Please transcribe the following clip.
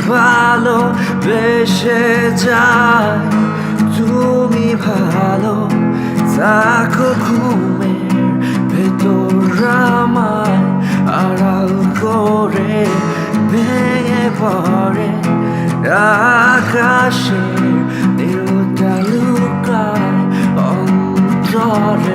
ভালো বেসে যায় তুমি ভালো থাকো ঘুমের ভেতর আমায় আড়াল করে ভেঙে পড়ে আকাশে নীলটা লুকায় অন্তরে